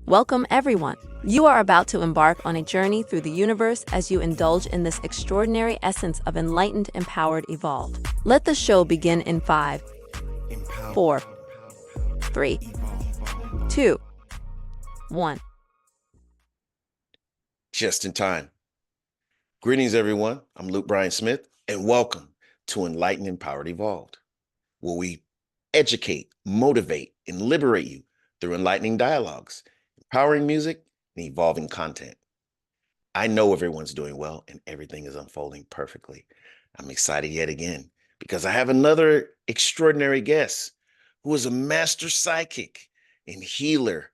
Welcome, everyone. You are about to embark on a journey through the universe as you indulge in this extraordinary essence of enlightened, empowered, evolved. Let the show begin in 5, 4, 3, 2, 1. Just in time. Greetings, everyone. I'm Luke Bryan Smith, and welcome to Enlightened, Empowered, Evolved, where we educate, motivate, and liberate you through enlightening dialogues, empowering music, and evolving content. I know everyone's doing well and everything is unfolding perfectly. I'm excited yet again because I have another extraordinary guest who is a master psychic and healer,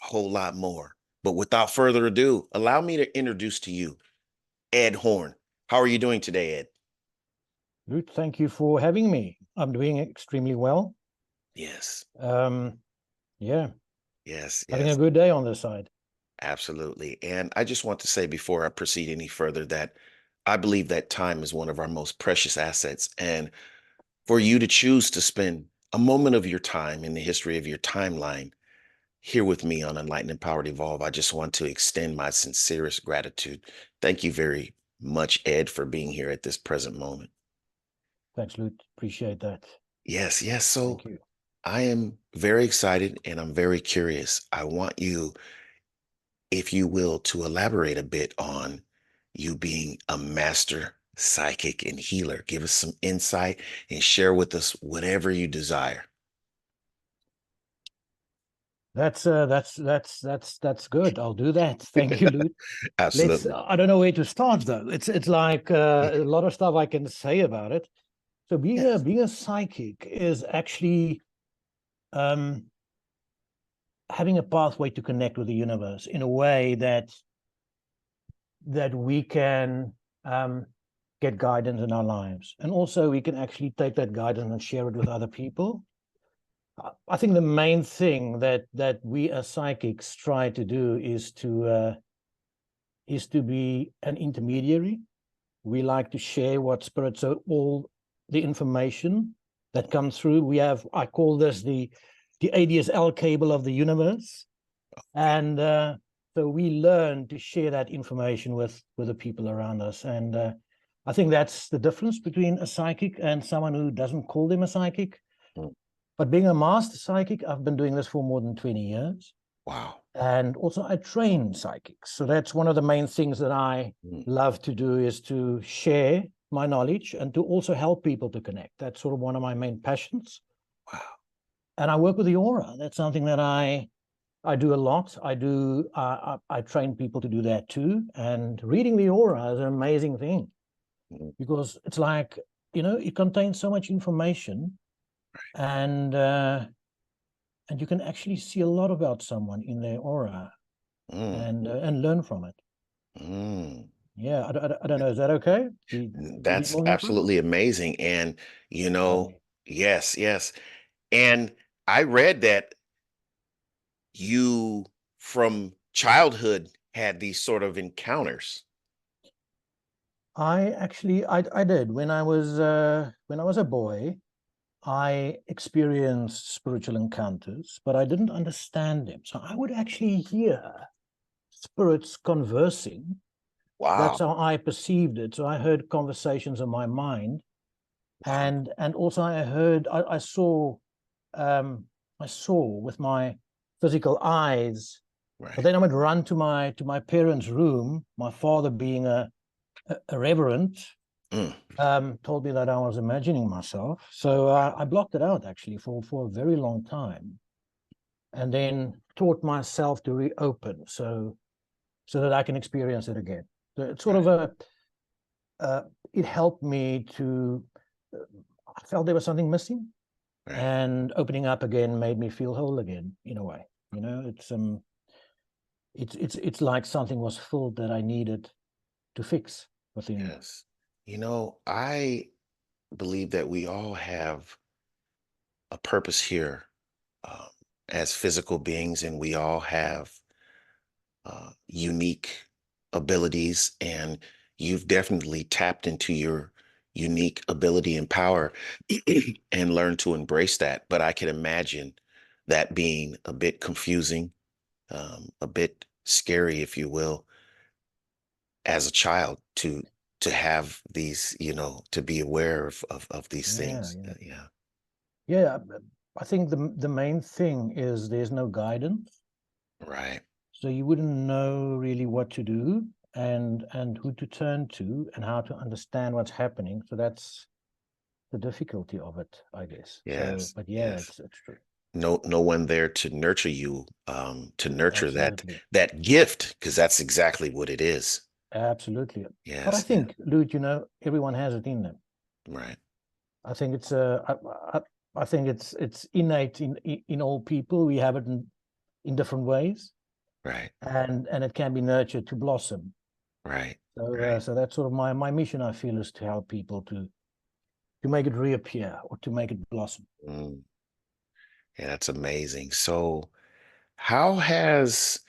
a whole lot more. But without further ado, allow me to introduce to you Ed Horn. How are you doing today, Ed? Luke, thank you for having me. I'm doing extremely well. Yes. Yeah, Yes. having a Yes. good day on this side. Absolutely. And I just want to say before I proceed any further that I believe that time is one of our most precious assets. And for you to choose to spend a moment of your time in the history of your timeline here with me on Enlightened, Empowered, Evolve, I just want to extend my sincerest gratitude. Thank you very much, Ed, for being here at this present moment. Thanks, Luke. Appreciate that. Yes, yes. So Thank you. I am very excited and I'm very curious. I want you, if you will, to elaborate a bit on you being a master psychic and healer. Give us some insight and share with us whatever you desire. That's good. I'll do that. Thank you, Luke. Absolutely. I don't know where to start though. It's like a lot of stuff I can say about it. So Yes. being a psychic is actually having a pathway to connect with the universe in a way that we can get guidance in our lives. And also we can actually take that guidance and share it with other people. I think the main thing that we as psychics try to do is to be an intermediary. We like to share what spirit, so all the information that comes through. I call this the ADSL cable of the universe. And so we learn to share that information with the people around us. And I think that's the difference between a psychic and someone who doesn't call them a psychic. Mm. But being a master psychic, I've been doing this for more than 20 years. Wow. And also I train psychics. So that's one of the main things that I love to do, is to share my knowledge and to also help people to connect. That's sort of one of my main passions. Wow. And I work with the aura. That's something that I do a lot. I train people to do that too. And reading the aura is an amazing thing because it's like, it contains so much information, and you can actually see a lot about someone in their aura and learn from it. Mm. Yeah, I don't know. Is that okay? That's absolutely amazing. And, yes, yes. And I read that you from childhood had these sort of encounters. I did when I was a boy. I experienced spiritual encounters, but I didn't understand them. So I would actually hear spirits conversing. Wow. That's how I perceived it. So I heard conversations in my mind, and also I saw with my physical eyes. Right. But then I would run to my parents' room. My father, being a reverend, told me that I was imagining myself. So I blocked it out actually for a very long time, and then taught myself to reopen so that I can experience it again. So it's sort of it helped me to. I felt there was something missing, and opening up again made me feel whole again in a way. It's like something was filled that I needed to fix within me. Yes. I believe that we all have a purpose here um, as physical beings, and we all have unique abilities. And you've definitely tapped into your unique ability and power and learned to embrace that. But I can imagine that being a bit confusing a bit scary, if you will, as a child to have these, to be aware of these Yeah, things. yeah. Yeah. Yeah, I think the main thing is there's no guidance, Right. so you wouldn't know really what to do and who to turn to and how to understand what's happening. So that's the difficulty of it, I guess. So, Yes. but yeah, Yes. it's true. No one there to nurture you, to nurture Absolutely. that gift, because that's exactly what it is. Absolutely. But I Yes. Yeah. think, Luke, everyone has it in them. Right. I think I think it's innate in all people. We have it in different ways, Right. and it can be nurtured to blossom. Right. So Right. so that's sort of my mission. I feel is to help people to make it reappear or to make it blossom. Mm. Yeah, that's amazing. So, how has,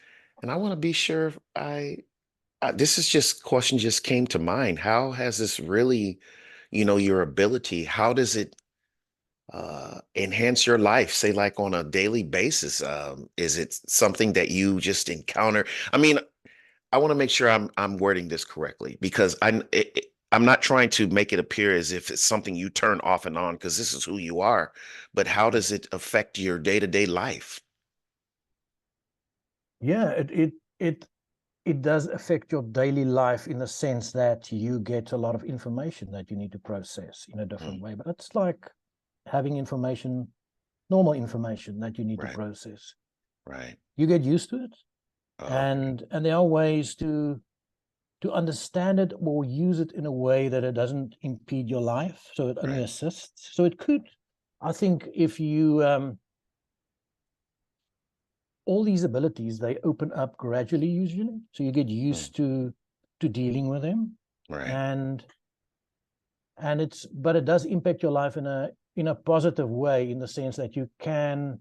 and I want to be sure if this is just question just came to mind. How has this really, your ability, how does it enhance your life, say like on a daily basis? Is it something that you just encounter? I mean, I want to make sure I'm wording this correctly, because I'm not trying to make it appear as if it's something you turn off and on, because this is who you are. But how Yeah, does it affect your day-to-day life? yeah. It does affect your daily life in the sense that you get a lot of information that you need to process in a different Mm, way. But it's like having information, normal information that you need to right, process. right. You get used to it, Okay, and there are ways to understand it or use it in a way that it doesn't impede your life, so it only right. assists. So it could, I think, if you all these abilities, they open up gradually usually, so you get Mm, used to dealing with them, right, and but it does impact your life in a positive way, in the sense that you can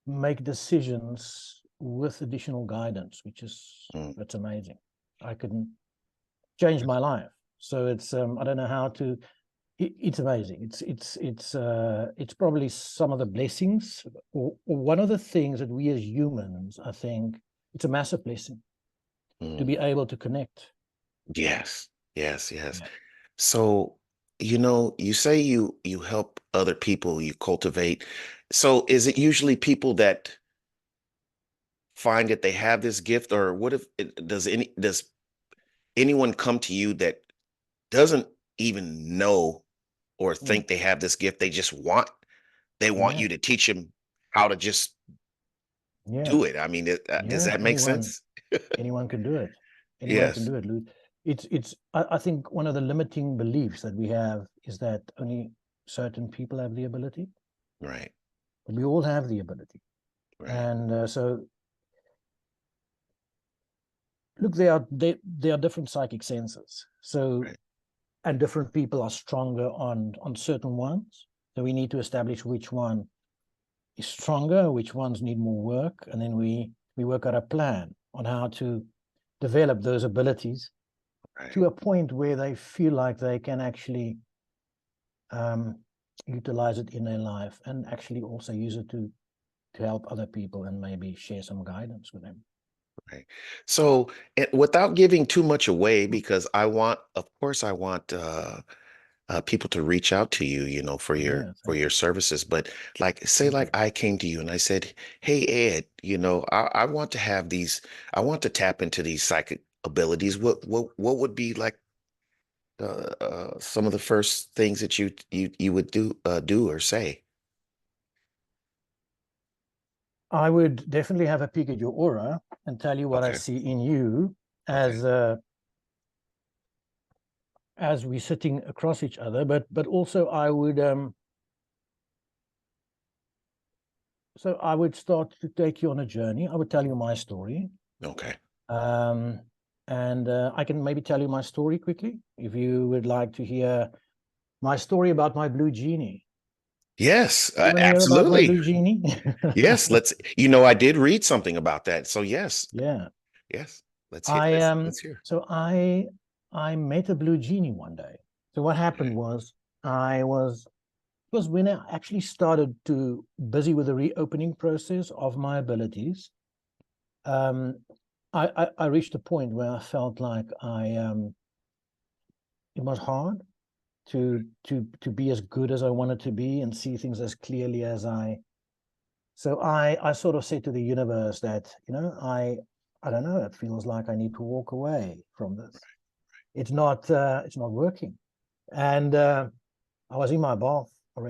make decisions with additional guidance, which is mm, that's amazing. I can change my life. So it's I don't know how to. It's amazing. It's probably some of the blessings, or one of the things that we as humans, I think, it's a massive blessing to mm. be able to connect. Yes, yes, yes. Yeah. So, you say you help other people, you cultivate. So, is it usually people that find that they have this gift, or what if does anyone come to you that doesn't even know or Mm. think they have this gift? They want Yeah. you to teach them how to just Yeah. do it. I mean, does Yeah. that make sense? Anyone can do it. Anyone can Yes. do it, Lou. I think one of the limiting beliefs that we have is that only certain people have the ability, Right. but we all have the ability. Right. And so look, there are different psychic senses. So, Right. and different people are stronger on certain ones. So we need to establish which one is stronger, which ones need more work, and then we work out a plan on how to develop those abilities Right. to a point where they feel like they can actually um, utilize it in their life, and actually also use it to help other people and maybe share some guidance with them. Right. So, without giving too much away, because of course, I want people to reach out to you, for your Yeah, for thank your you. services. But like, say, Thank you. like I came to you and I said, "Hey, Ed, I want to have these. I want to tap into these psychic abilities. What would be like some of the first things that you would do or say?" I would definitely have a peek at your aura and tell you what I Okay. see in you Okay. as we're sitting across each other. But also I would so I would start to take you on a journey. I would tell you my story, Okay. um, and I can maybe tell you my story quickly if you would like to hear my story about my blue genie. Yes, You want to hear about my absolutely. blue genie? Yes, I did read something about that. So yes, Yeah. yes. Let's hear. I Let's hear. so I met a blue genie one day. So what happened Okay. was I was when I actually started to busy with the reopening process of my abilities. I reached a point where I felt like it was hard to be as good as I wanted to be and see things as clearly as so I sort of said to the universe that, I don't know, it feels like I need to walk away from this. It's not working. And I was in my bath. I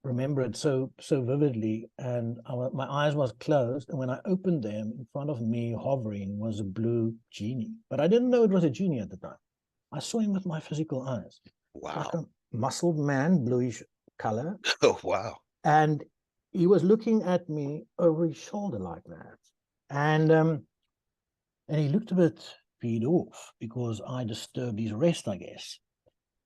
remember it so vividly, and my eyes was closed, and when I opened them, in front of me hovering was a blue genie. But I didn't know it was a genie at the time. I saw him with my physical eyes. It's like a Wow. muscled man, bluish color. Oh, wow. And he was looking at me over his shoulder like that. And he looked a bit peed off because I disturbed his rest, I guess.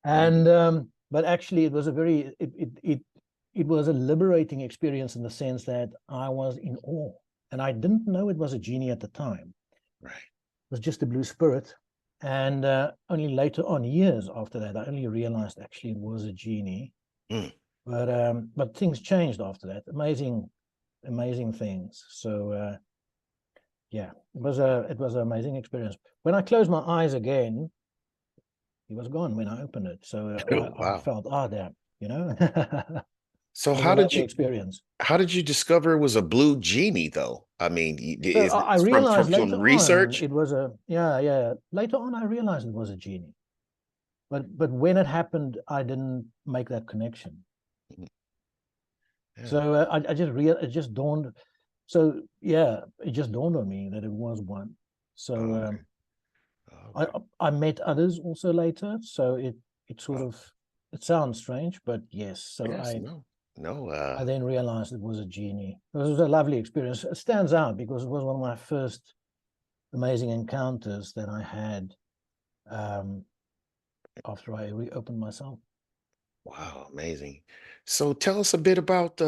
Mm. And but actually it was it was a liberating experience in the sense that I was in awe. And I didn't know it was a genie at the time. Right. It was just a blue spirit. And only later on, years after that, I only realized actually it was a genie. Mm. But things changed after that. Amazing things. So yeah, it was an amazing experience. When I closed my eyes again, he was gone when I opened it. So Oh, I wow. felt, damn, So it was a lovely experience. how did you discover it was a blue genie though? I mean, So is I it from realized later some on research? it was yeah. Later on, I realized it was a genie. But when it happened, I didn't make that connection. Mhm. Yeah. So it just dawned. So yeah, it just dawned on me that it was one. Oh, So okay. I Okay. I met others also later. So it sort Oh, of it sounds strange, but yes. So yes. No. No. I then realized it was a genie. It was a lovely experience. It stands out because it was one of my first amazing encounters that I had um, after I reopened myself. Wow. Amazing. So tell us a bit about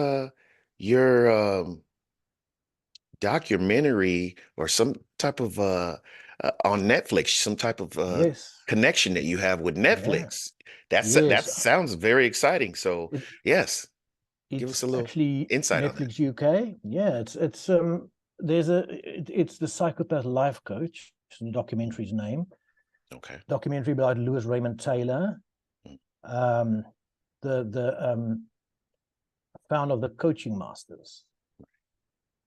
your documentary or some type of on Netflix, some type of Yes, connection that you have with yeah, Netflix. That yes. sounds very exciting. So It, yes, give us it's a little actually insight on that. Netflix UK. Yeah, it's the Psychopath Life Coach. The documentary's name. Okay. Documentary about Lewis Raymond Taylor, Mm. um, the founder of the Coaching Masters.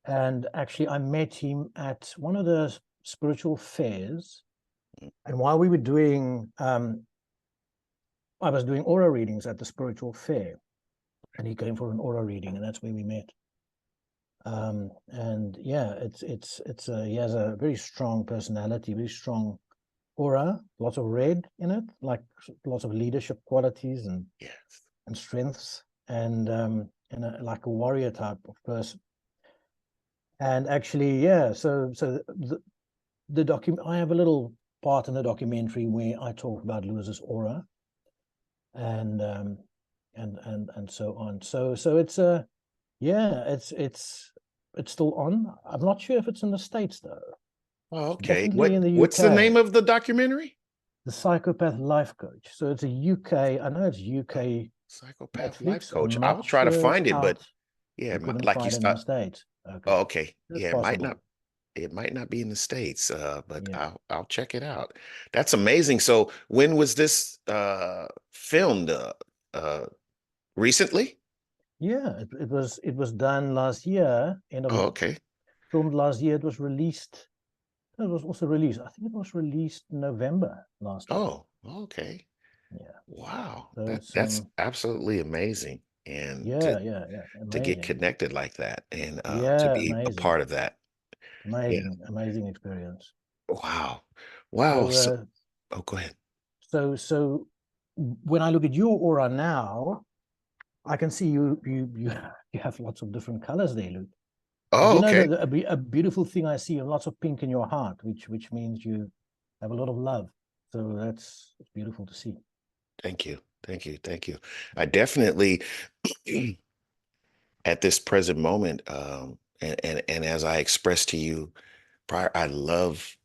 And actually, I met him at one of the spiritual fairs. Mm. And while we were doing, I was doing aura readings at the spiritual fair, and he came for an aura reading, and that's where we met. And yeah, he has a very strong personality, very strong aura, lots of red in it, like lots of leadership qualities Yes. and strengths, and like a warrior type of person. And actually, yeah, so the document, I have a little part in the documentary where I talk about Lewis's aura and and so on. So it's yeah, it's still on. I'm not sure if it's in the States though. Oh, It's okay. definitely in the What's the UK. name of the documentary? The Psychopath Life Coach. So it's a UK. I know it's UK Psychopath Life Netflix. Coach. I'm I'll not try to sure find it, but out. yeah, You couldn't like you find it in the start. States. Okay, Oh, okay. that's Yeah, possible. it might not be in the States, but Yeah. I'll check it out. That's amazing. So when was this filmed? Uh recently? Yeah, it was done last year, Oh, okay. filmed last year. It was released. It was also released. I think it was released November last year. Oh, okay. Yeah. Wow. So it's That's absolutely amazing. And yeah, to get amazing. connected like that and to Yeah, be a amazing, part of that. Yeah. amazing experience. Wow. Wow. So So, oh, go ahead. so when I look at your aura now, I can see you have lots of different colors there, Luke. But Oh, you know okay. that a beautiful thing I see, lots of pink in your heart, which means you have a lot of love. So it's beautiful to see. Thank you. Thank you. Thank you. I definitely at this present moment, and as I expressed to you prior, I love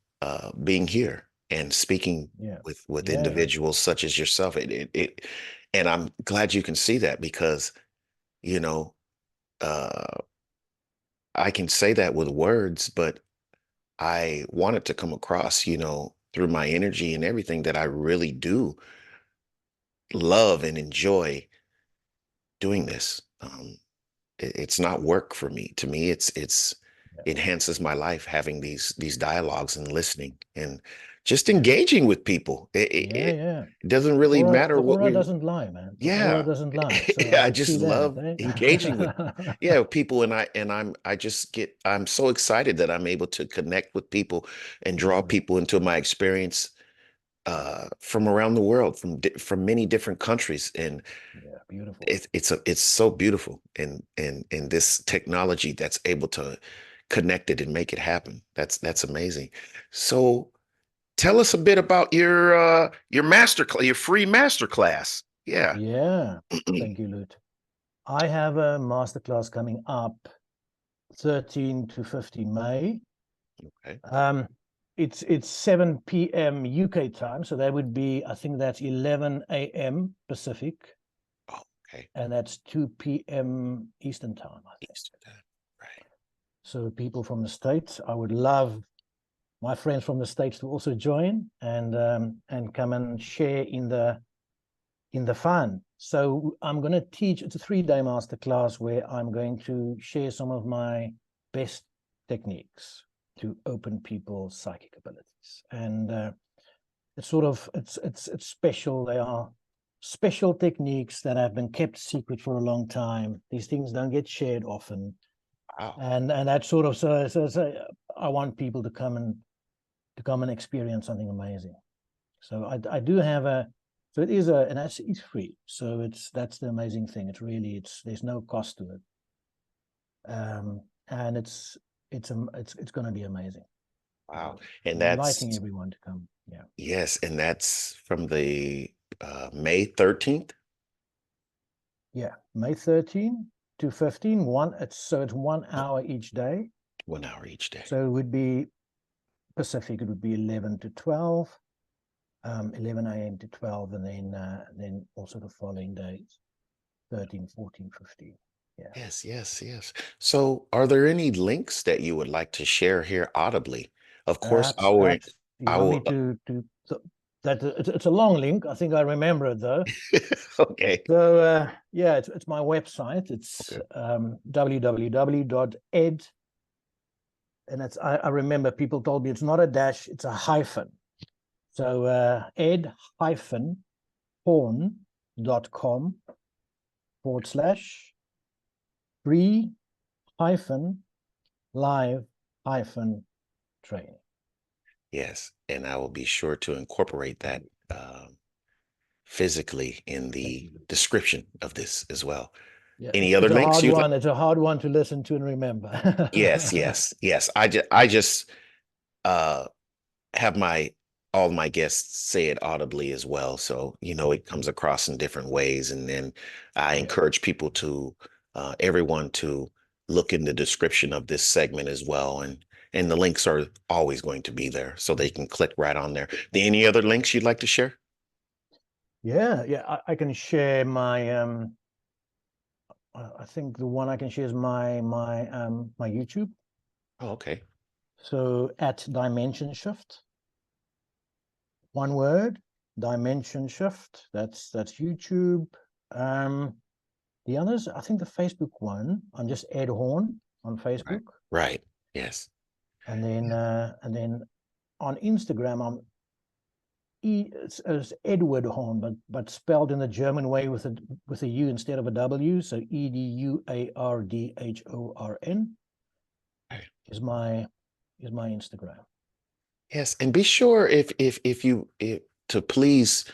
being here and speaking Yeah, with yeah, individuals such as yourself. And I'm glad you can see that because you know uh, I can say that with words, but I wanted to come across, through my energy and everything, that I really do love and enjoy doing this. It's not work for me. To me, it's Yeah, enhances my life having these dialogues and listening and just engaging with people. yeah, yeah. It doesn't The really aura, matter the what aura we. doesn't lie, man. The aura Yeah. doesn't lie. So I Yeah, I could just see that, love engaging with, eh? yeah, people, and I'm so excited that I'm able to connect with people and draw Mm, people into my experience from around the world, from many different countries, and yeah, beautiful. it's so beautiful, and this technology that's able to connect it and make it happen. That's amazing. So tell us a bit about your master class, your free master class. Yeah. Yeah, thank you, Lute. I have a masterclass coming up 13 to 15 May. Okay. Um, it's 7 p.m. UK time, so that would be, I think that's 11 a.m. Pacific, Oh, okay. and that's 2 p.m. Eastern time, I think. Eastern time. Right. So people from the States, I would love my friends from the States to also join and come and share in the fun. So I'm going to teach, it's a 3-day masterclass where I'm going to share some of my best techniques to open people's psychic abilities. And it's sort of, it's special. They are special techniques that have been kept secret for a long time. These things don't get shared often. Wow. And that sort of, so I want people to come and experience something amazing. So I do have so it is and it's free. So that's the amazing thing. There's no cost to it. And it's going to be amazing. Wow. So And inviting that's, everyone to come. Yeah. yes, and that's from the May 13th. Yeah. May 13 to 15, it's 1 hour each day. 1 hour each day. So it would be Pacific, it would be 11 to 12, 11 a.m. to 12, and then also the following days, 13, 14, 15. Yeah. Yes, yes, yes. So, are there any links that you would like to share here audibly? Of course, You I want me will, to that it's a long link. I think I remember it though. okay, So yeah, it's my website. It's okay, www.ed, and I remember people told me it's not a dash, it's a hyphen. So ed-horn.com/free hyphen live hyphen training. yes, and I will be sure to incorporate that physically in Thank the you. description of this as well. Yeah, Any it's other a links hard you'd like? one. It's a hard one to listen to and remember. Yes, yes, yes. I just uh have my all my guests say it audibly as well, so it comes across in different ways, and then I Yeah. encourage people to everyone to look in the description of this segment as well, and the links are always going to be there, so they can click right on there. Any other links you'd like to share? Yeah, yeah. I can share my I think the one I can share is my YouTube. Oh, okay. So at Dimension Shift, one word, Dimension Shift. That's YouTube. Um, the others, I think the Facebook one, I'm just Ed Horn on Right. Facebook, Right. Yes. and then on Instagram, it's Edward Horn, but spelled in the German way with a U instead of a W. So EDUARDHORN Right. is my Instagram. Yes, and be sure if you to please.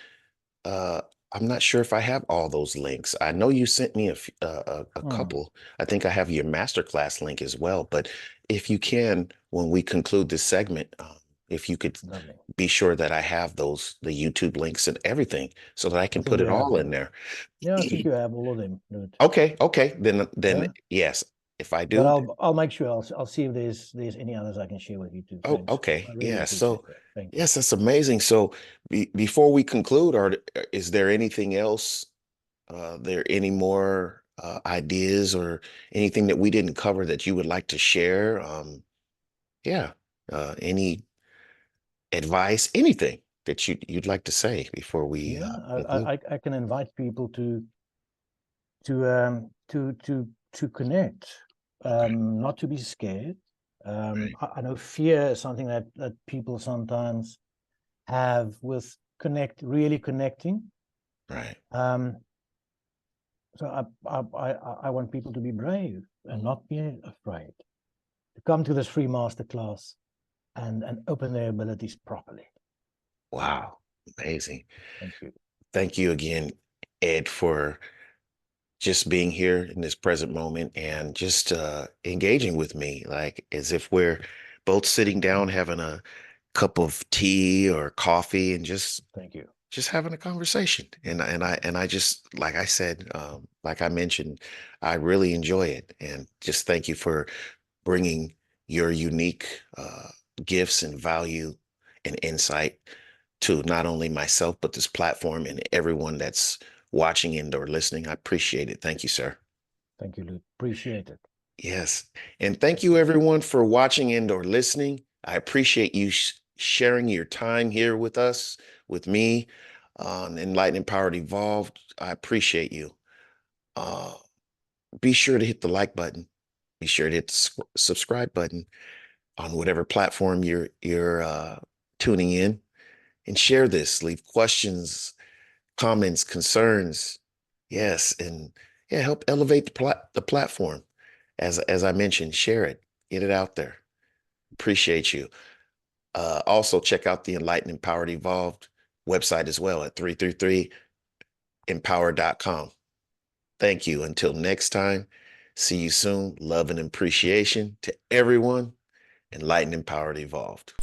Uh, I'm not sure if I have all those links. I know you sent me a Hmm, couple. I think I have your masterclass link as well. But if you can, when we conclude this segment, if you could lovely. be sure that I have the YouTube links and everything so that I I can think put you it have all in them. there. Yeah, I think you have all of them. Good. Okay, okay. Then Yeah, yes. If I but do, I'll make sure I'll see if there's any others I can share with you too. oh, Thanks. I okay. really Yeah. appreciate So, that. Thank you. yes, that's amazing. So, before we conclude, is there anything else? There any more ideas or anything that we didn't cover that you would like to share? Yeah. any advice, anything that you'd like to say before we Yeah, conclude? I can invite people to connect, Okay. not to be scared. Right. I know fear is something that people sometimes have with really connecting. Right. Um, so I want people to be brave and not be afraid to come to this free masterclass and open their abilities properly. Wow. Amazing. Thank you. Thank you again, Ed, for just being here in this present moment and just engaging with me, like as if we're both sitting down having a cup of tea or coffee and Thank you. just having a conversation. And I just, like I said, like I mentioned, I really enjoy it. And just thank you for bringing your unique gifts and value and insight to not only myself, but this platform and everyone that's watching and or listening. I appreciate it. Thank you, sir. Thank you, Luke. Appreciate it. Yes. And thank you everyone for watching and or listening. I appreciate you sharing your time here with us, with me on Enlightened Empowered Evolved. I appreciate you. Uh, be sure to hit the like button. Be sure to hit the subscribe button on whatever platform you're tuning in, and share this. Leave questions, comments, concerns. Yes, and yeah, help elevate the platform. As I mentioned, share it, get it out there. Appreciate you. Also, check out the Enlightened Empowered Evolved website as well at 333empower.com. Thank you. Until next time, see you soon. Love and appreciation to everyone. Enlightened, Empowered, Evolved.